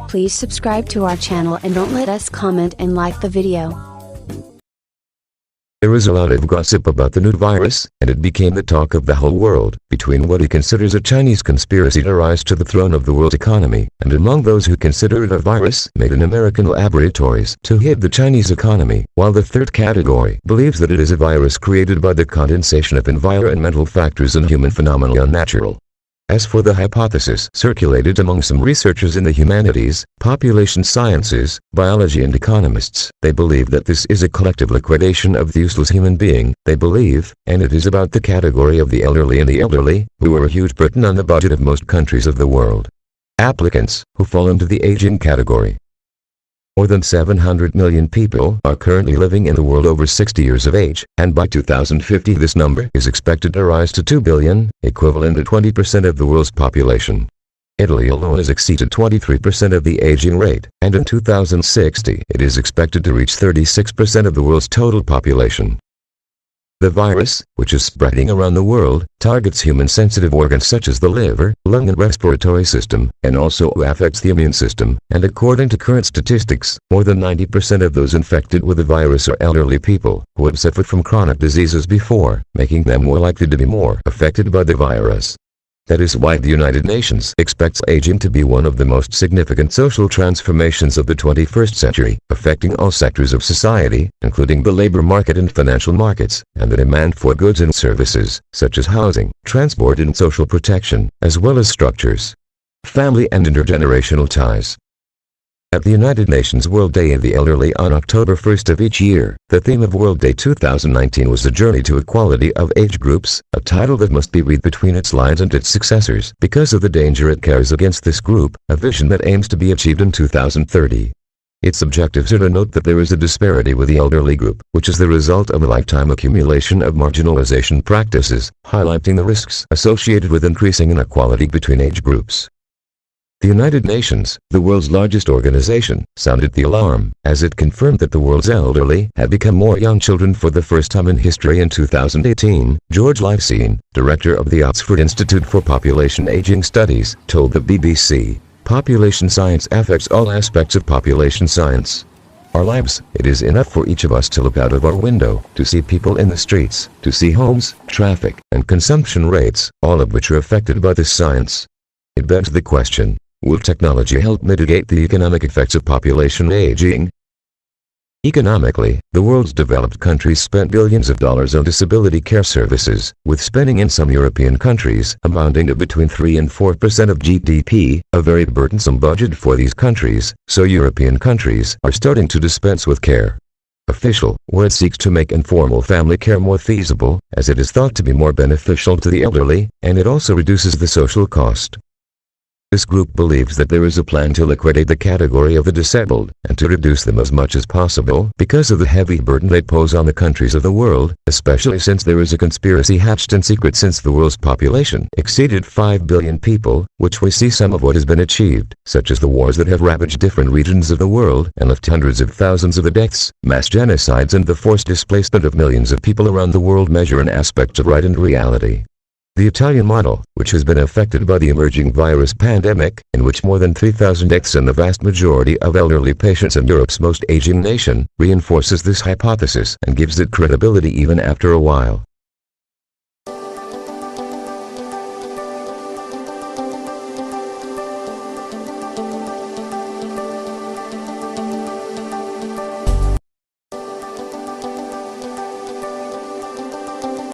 Please subscribe to our channel and don't let us comment and like the video. There is a lot of gossip about the new virus, and it became the talk of the whole world, between what he considers a Chinese conspiracy to rise to the throne of the world economy, and among those who consider it a virus made in American laboratories to hit the Chinese economy, while the third category believes that it is a virus created by the condensation of environmental factors and human phenomena unnatural. As for the hypothesis circulated among some researchers in the humanities, population sciences, biology and economists, they believe that this is a collective liquidation of the useless human being, they believe, and it is about the category of the elderly and the elderly, who are a huge burden on the budget of most countries of the world. Applicants, who fall into the aging category. More than 700 million people are currently living in the world over 60 years of age, and by 2050 this number is expected to rise to 2 billion, equivalent to 20% of the world's population. Italy alone has exceeded 23% of the aging rate, and in 2060 it is expected to reach 36% of the world's total population. The virus, which is spreading around the world, targets human-sensitive organs such as the liver, lung and respiratory system, and also affects the immune system, and according to current statistics, more than 90% of those infected with the virus are elderly people, who had suffered from chronic diseases before, making them more likely to be more affected by the virus. That is why the United Nations expects aging to be one of the most significant social transformations of the 21st century, affecting all sectors of society, including the labor market and financial markets, and the demand for goods and services, such as housing, transport and social protection, as well as structures, family and intergenerational ties. At the United Nations World Day of the Elderly on October 1st of each year, the theme of World Day 2019 was the Journey to Equality of Age Groups, a title that must be read between its lines and its successors because of the danger it carries against this group, a vision that aims to be achieved in 2030. Its objectives are to note that there is a disparity with the elderly group, which is the result of a lifetime accumulation of marginalization practices, highlighting the risks associated with increasing inequality between age groups. The United Nations, the world's largest organization, sounded the alarm, as it confirmed that the world's elderly had become more young children for the first time in history in 2018. George Livesey, director of the Oxford Institute for Population Aging Studies, told the BBC, "Population science affects all aspects of population science. Our lives, it is enough for each of us to look out of our window, to see people in the streets, to see homes, traffic, and consumption rates, all of which are affected by this science. It begs the question, will technology help mitigate the economic effects of population aging?" Economically, the world's developed countries spent billions of dollars on disability care services, with spending in some European countries amounting to between 3 and 4% of GDP, a very burdensome budget for these countries, so European countries are starting to dispense with care. Official, where it seeks to make informal family care more feasible, as it is thought to be more beneficial to the elderly, and it also reduces the social cost. This group believes that there is a plan to liquidate the category of the disabled, and to reduce them as much as possible because of the heavy burden they pose on the countries of the world, especially since there is a conspiracy hatched in secret since the world's population exceeded 5 billion people, which we see some of what has been achieved, such as the wars that have ravaged different regions of the world and left hundreds of thousands of deaths, mass genocides and the forced displacement of millions of people around the world measure in aspects of right and reality. The Italian model, which has been affected by the emerging virus pandemic, in which more than 3,000 deaths and the vast majority of elderly patients in Europe's most aging nation, reinforces this hypothesis and gives it credibility even after a while.